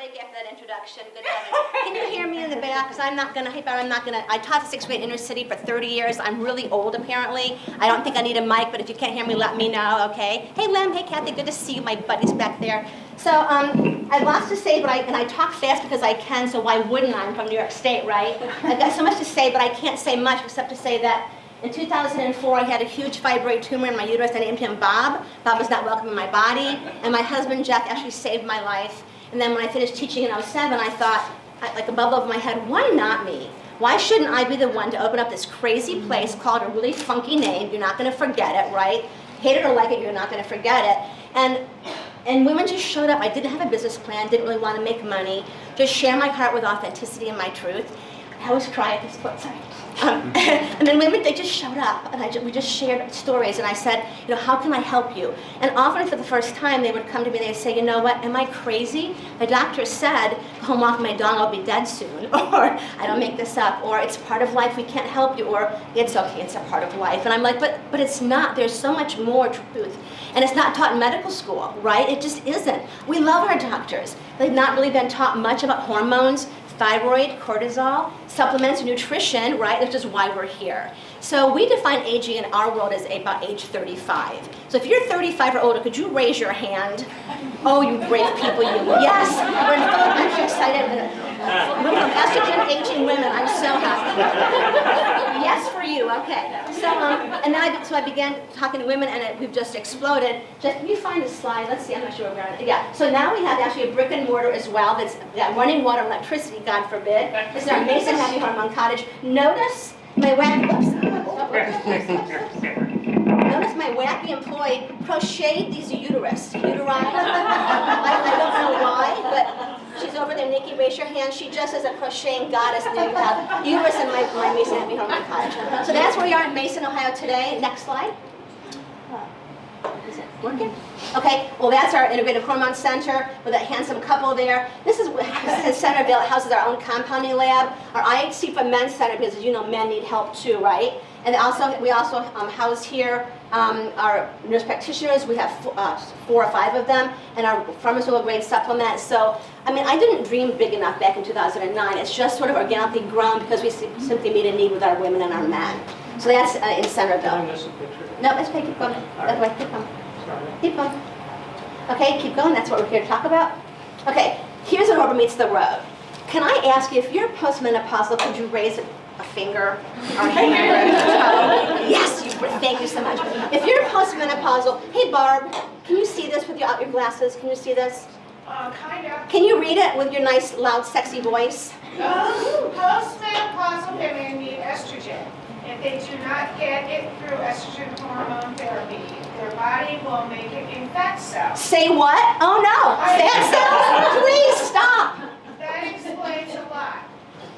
awake after that introduction. Good heavens. Can you hear me in the back? Because I'm not going to, I taught the 6th grade inner city for 30 years. I'm really old, apparently. I don't think I need a mic, but if you can't hear me, let me know, okay? Hey, Lem. Hey, Kathy. Good to see you. My buddy's back there. So I have lots to say, but I talk fast because I can, so why wouldn't I? I'm from New York State, right? I've got so much to say, but I can't say much except to say that in 2004, I had a huge fibroid tumor in my uterus. I named him Bob. Bob was not welcome in my body. And my husband, Jack, actually saved my life. And then when I finished teaching in '07, I thought, like a bubble over my head, why not me? Why shouldn't I be the one to open up this crazy place called a really funky name? You're not going to forget it, right? Hate it or like it, you're not going to forget it. And women just showed up. I didn't have a business plan, didn't really want to make money, just share my heart with authenticity and my truth. I always cry at this point, sorry. And then women, they just showed up, and we just shared stories, and I said, how can I help you? And often for the first time, they would come to me and they'd say, you know what, am I crazy? My doctor said, go home walk my dog, I'll be dead soon, or I don't make this up, or it's part of life, we can't help you, or it's okay, it's a part of life. And I'm like, but it's not, there's so much more truth. And it's not taught in medical school, right? It just isn't. We love our doctors. They've not really been taught much about hormones, thyroid, cortisol, supplements, nutrition, right? That's just why we're here. So we define aging in our world as about age 35. So if you're 35 or older, could you raise your hand? Oh, you brave people, you. Yes, we're in Philip, I'm so excited. Women, estrogen aging women, I'm so happy. Yes for you, okay. So, and then I began talking to women, and we've just exploded. Just, can you find the slide? Let's see, I'm not sure where we're going. Yeah, so now we have actually a brick and mortar as well that's got running water, electricity, God forbid. This is our Mason Happy Hormone Cottage. Notice my Notice my wacky employee crocheted these uteri. I don't know why, but she's over there. Nikki, raise your hand. She just is a crocheting goddess, and there you have uterus in my Mason Happy Hormone Cottage. So that's where we are in Mason, Ohio today. Next slide. Is it working? Okay, well that's our Integrative Hormone Center with that handsome couple there. This is in Centerville. It houses our own compounding lab. Our IHC for Men's Center, because as you know, men need help too, right? And we also house here our nurse practitioners. We have 4 or 5 of them, and our pharmaceutical grade supplements. So, I mean, I didn't dream big enough back in 2009. It's just sort of organically grown because we simply meet a need with our women and our men. So that's in Centerville. Can I miss a picture? No, it's okay, keep going. That way, keep going. Keep going. Okay, keep going. That's what we're here to talk about. Okay, here's where rubber meets the road. Can I ask you, if you're postmenopausal, could you raise a finger or a hand or a toe? Yes, thank you so much. If you're postmenopausal, hey Barb, can you see this without your glasses? Can you see this? Kind of. Can you read it with your nice, loud, sexy voice? Postmenopausal women need estrogen. If they do not get it through estrogen hormone therapy, their body will make it in fat cells. Say what? Oh no, fat cells? Please stop. That explains a lot.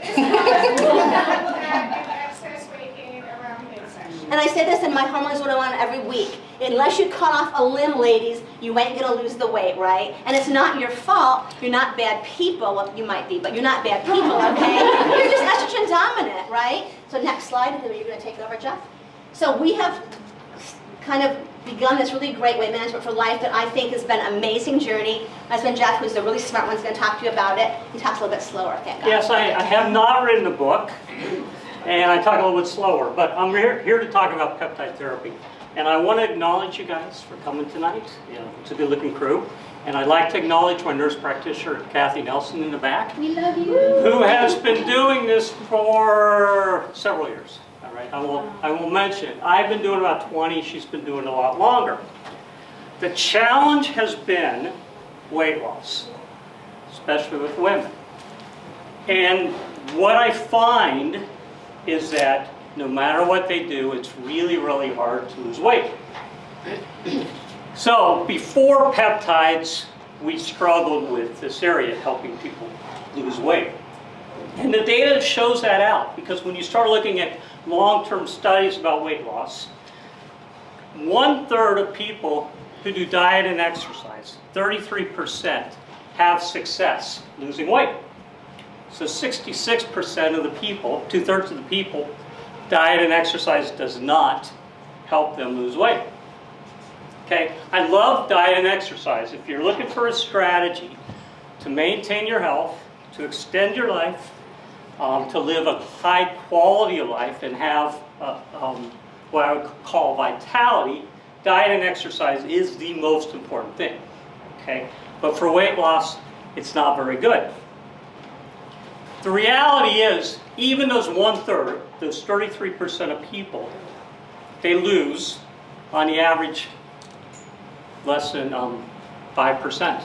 This causes fat and excess weight gain around midsection. And I say this in my Hormones 101 every week. Unless you cut off a limb, ladies, you ain't gonna lose the weight, right? And it's not your fault. You're not bad people. Well, you might be, but you're not bad people, okay? You're just estrogen dominant, right? So next slide, and then you're gonna take it over, Jeff. So we have kind of begun this really great weight management for life that I think has been an amazing journey. My husband Jeff, who's the really smart one, is going to talk to you about it. He talks a little bit slower, thank God. Yes, I have not written a book, and I talk a little bit slower, but I'm here to talk about peptide therapy. And I want to acknowledge you guys for coming tonight. It's a good-looking crew. And I'd like to acknowledge my nurse practitioner, Kathy Nelson, in the back. We love you. Who has been doing this for several years. All right, I will mention, I've been doing about 20, she's been doing a lot longer. The challenge has been weight loss, especially with women. And what I find is that no matter what they do, it's really, really hard to lose weight. So before peptides, we struggled with this area, helping people lose weight. And the data shows that out, because when you start looking at long-term studies about weight loss, 1/3 of people who do diet and exercise, 33%, have success losing weight. So 66% of the people, 2/3 of the people, diet and exercise does not help them lose weight. Okay, I love diet and exercise. If you're looking for a strategy to maintain your health, to extend your life, to live a high quality of life and have what I would call vitality, diet and exercise is the most important thing, okay? But for weight loss, it's not very good. The reality is, even those 1/3, those 33% of people, they lose, on the average, less than 5%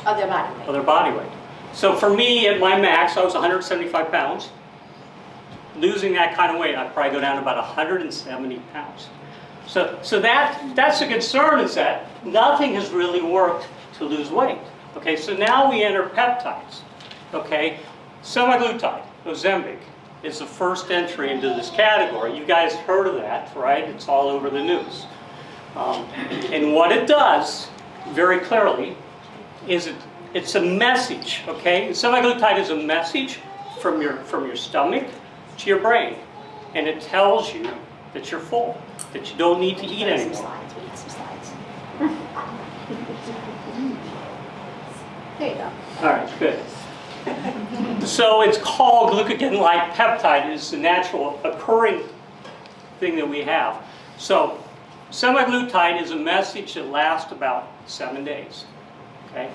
Of their body weight. of their body weight. So for me, at my max, I was 175 pounds. Losing that kind of weight, I'd probably go down to about 170 pounds. So that's the concern, is that nothing has really worked to lose weight. Okay, so now we enter peptides. Okay, semaglutide, Ozempic, is the first entry into this category. You guys heard of that, right? It's all over the news. And what it does, very clearly, is it's a message, okay? Semaglutide is a message from your stomach to your brain. And it tells you that you're full, that you don't need to eat anymore. We need some slides. There you go. All right, good. So it's called glucagon-like peptide. It's the natural occurring thing that we have. So semaglutide is a message that lasts about 7 days, okay?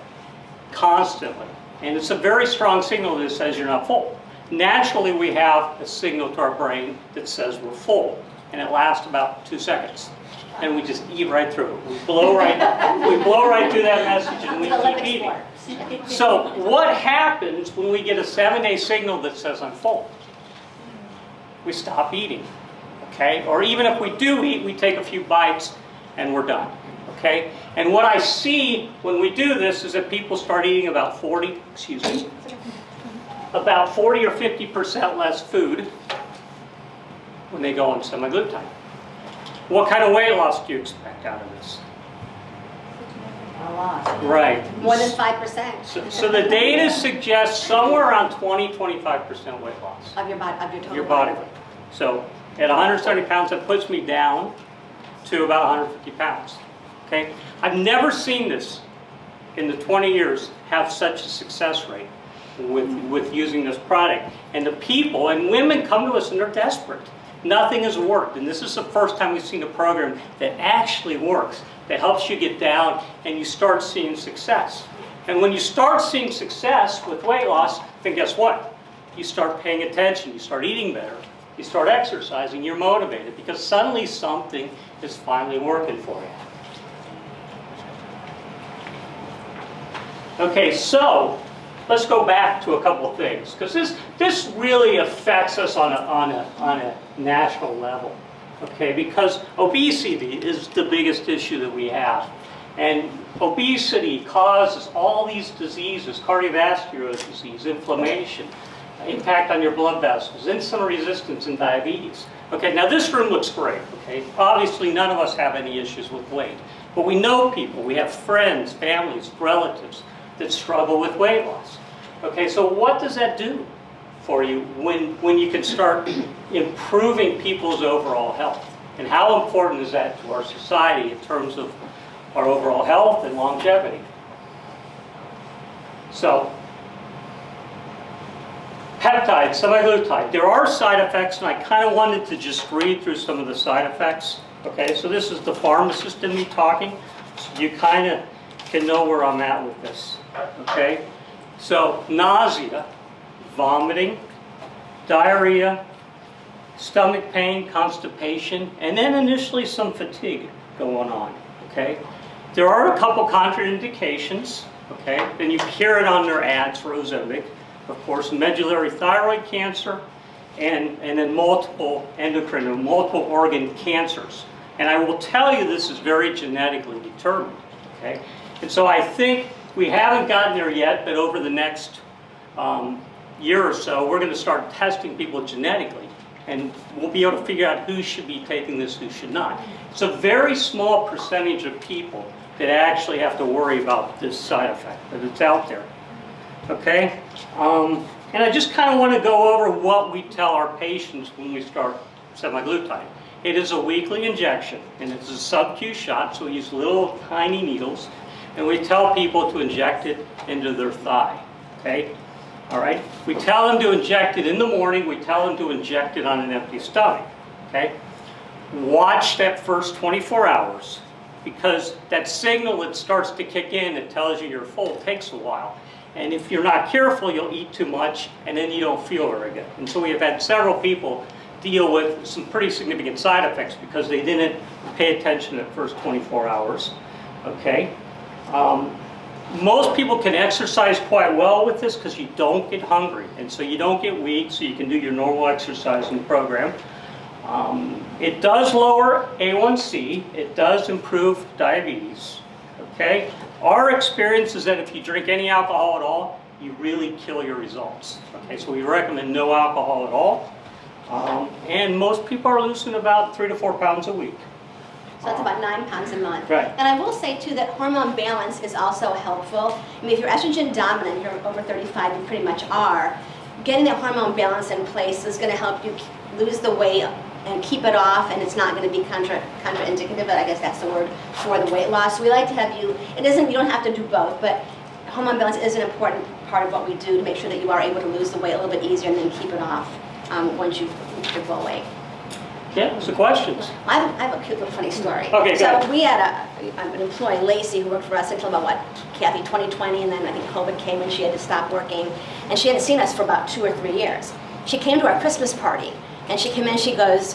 Constantly. And it's a very strong signal that says you're not full. Naturally, we have a signal to our brain that says we're full, and it lasts about 2 seconds. And we just eat right through it. We blow right through that message, and we keep eating. So what happens when we get a 7-day signal that says I'm full? We stop eating, okay? Or even if we do eat, we take a few bites and we're done, okay? And what I see when we do this is that people start eating about 40 or 50% less food when they go on semaglutide. What kind of weight loss do you expect out of this? A lot. Right. More than 5%. So the data suggests somewhere around 20-25% weight loss. Of your body, of your total Your body weight. So at 170 pounds, that puts me down to about 150 pounds. Okay? I've never seen this in the 20 years have such a success rate with using this product. And the people and women come to us and they're desperate. Nothing has worked. And this is the first time we've seen a program that actually works, that helps you get down and you start seeing success. And when you start seeing success with weight loss, then guess what? You start paying attention, you start eating better, you start exercising, you're motivated because suddenly something is finally working for you. Okay, so let's go back to a couple of things, because this really affects us on a national level. Okay, because obesity is the biggest issue that we have. And obesity causes all these diseases, cardiovascular disease, inflammation, impact on your blood vessels, insulin resistance, and diabetes. Okay, now this room looks great, okay? Obviously none of us have any issues with weight. But we know people, we have friends, families, relatives that struggle with weight loss. Okay, so what does that do for you when you can start improving people's overall health? And how important is that to our society in terms of our overall health and longevity? So, peptide, semaglutide, there are side effects, and I kind of wanted to just read through some of the side effects. Okay, so this is the pharmacist in me talking, so you kind of can know where I'm at with this. Okay, so nausea, vomiting, diarrhea, stomach pain, constipation, and then initially some fatigue going on. Okay, there are a couple contraindications. Okay, then you hear it on their ads for Ozempic. Of course, medullary thyroid cancer, and then multiple endocrine or multiple organ cancers. And I will tell you this is very genetically determined. Okay, and so I think we haven't gotten there yet, but over the next year or so, we're going to start testing people genetically, and we'll be able to figure out who should be taking this, who should not. It's a very small percentage of people that actually have to worry about this side effect, but it's out there. Okay? And I just kind of want to go over what we tell our patients when we start semaglutide. It is a weekly injection, and it's a sub-Q shot, so we use little tiny needles. and we tell people to inject it into their thigh, okay? All right? We tell them to inject it in the morning, we tell them to inject it on an empty stomach, okay? Watch that first 24 hours, because that signal that starts to kick in that tells you you're full takes a while. And if you're not careful, you'll eat too much, and then you don't feel very good. And so we have had several people deal with some pretty significant side effects because they didn't pay attention at first 24 hours, okay? Most people can exercise quite well with this because you don't get hungry, and so you don't get weak, so you can do your normal exercising program. It does lower A1C, it does improve diabetes, okay? Our experience is that if you drink any alcohol at all, you really kill your results, okay? So we recommend no alcohol at all. And most people are losing about 3 to 4 pounds a week. So that's about 9 pounds a month. Right. And I will say too that hormone balance is also helpful. I mean, if you're estrogen dominant, you're over 35, you pretty much are. Getting that hormone balance in place is going to help you lose the weight and keep it off, and it's not going to be contraindicative, but I guess that's the word for the weight loss. So we like to have you, you don't have to do both, but hormone balance is an important part of what we do to make sure that you are able to lose the weight a little bit easier and then keep it off once you've reached your goal weight. Yeah, so questions? I have a cute little funny story. Okay, go so ahead. we had an employee, Lacey, who worked for us until about, Kathy, 2020, and then I think COVID came and she had to stop working. And she hadn't seen us for about 2 or 3 years. She came to our Christmas party, and she came in, she goes,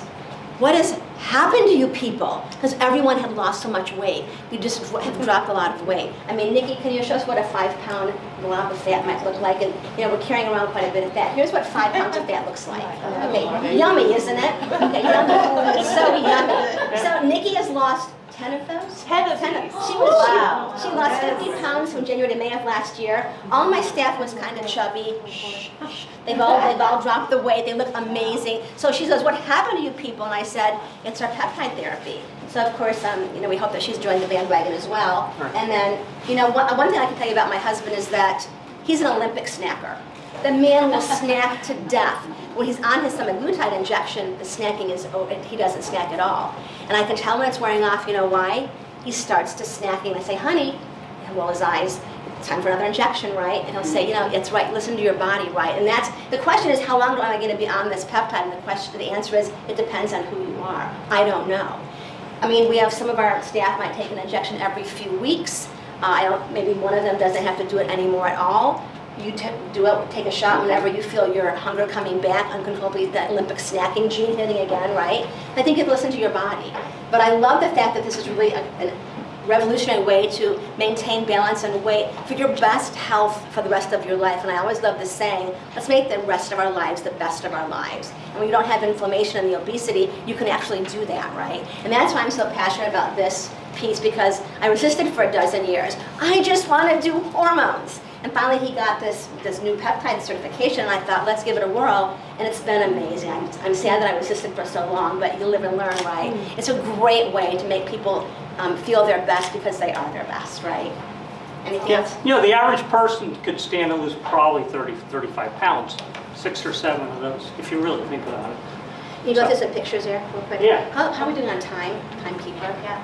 "What has happened to you people?" Because everyone had lost so much weight. We just have dropped a lot of weight. I mean, Nikki, can you show us what a 5-pound blob of fat might look like? And we're carrying around quite a bit of fat. Here's what 5 pounds of fat looks like. Okay, yummy, isn't it? Okay, yummy. So yummy. So Nikki has lost 10 of those? 10 of them. She lost 50 pounds from January to May of last year. All my staff was kind of chubby. They've all dropped the weight. They look amazing. So she says, "What happened to you people?" And I said, "It's our peptide therapy." So of course, we hope that she's joined the bandwagon as well. And then, one thing I can tell you about my husband is that he's an Olympic snacker. The man will snack to death. When he's on his semaglutide injection, the snacking he doesn't snack at all. And I can tell when it's wearing off, why? He starts to snacking, and I say, "Honey," he'll roll his eyes, "it's time for another injection, right?" And he'll say, "It's right, listen to your body, right?" And the question is, how long am I going to be on this peptide? And the answer is, it depends on who you are. I don't know. I mean, we have some of our staff might take an injection every few weeks. Maybe one of them doesn't have to do it anymore at all. You take a shot whenever you feel your hunger coming back uncontrollably, that Olympic snacking gene hitting again, right? And I think you listen to your body. But I love the fact that this is really a revolutionary way to maintain balance and weight for your best health for the rest of your life. And I always love this saying, let's make the rest of our lives the best of our lives. And when you don't have inflammation and the obesity, you can actually do that, right? And that's why I'm so passionate about this piece, because I resisted for 12 years. I just want to do hormones. And finally he got this new peptide certification, and I thought, let's give it a whirl, and it's been amazing. I'm sad that I resisted for so long, but you live and learn, right? It's a great way to make people feel their best because they are their best, right? Anything else? The average person could stand to lose probably 30, 35 pounds, 6 or 7 of those, if you really think about it. You go through some pictures here real quick? Yeah. How are we doing on time? Timekeeper? Yeah.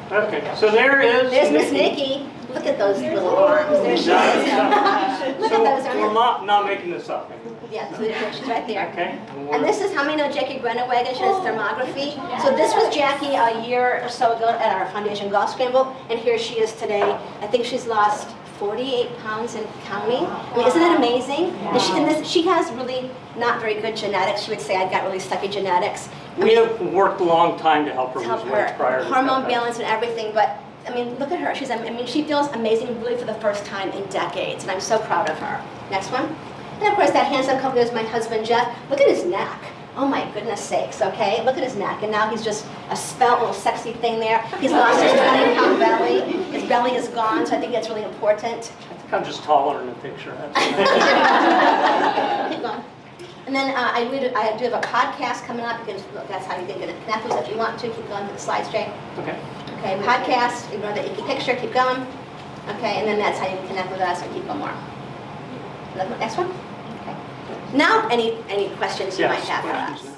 Okay, so there's Miss Nikki. Look at those little arms. There she is. Look at those arms. We're not making this up. Yeah, so she's right there. Okay. And this is, how many know Jackie Grenewagen? She does thermography. So this was Jackie a year or so ago at our Foundation Golf Scramble, and here she is today. I think she's lost 48 pounds and counting. I mean, isn't it amazing? And she has really not very good genetics. She would say, "I've got really sucky genetics." We have worked a long time to help her Help lose weight her. prior to Hormone that. balance and everything, but I mean, look at her. She feels amazing really for the first time in decades, and I'm so proud of her. Next one. And of course, that handsome couple is my husband, Jeff. Look at his neck. Oh my goodness sakes, okay? Look at his neck, and now he's just a svelte little sexy thing there. He's lost his 20-pound belly. His belly is gone, so I think that's really important. I think I'm just taller in the picture. Keep going. And then I do have a podcast coming up. You can look, that's how you can connect with us if you want to. Keep going to the slides, Jay. Okay. Okay, podcast, ignore the icky picture, keep going. Okay, and then that's how you can connect with us and keep going more. Next one? Okay. Now, any questions you might have for us?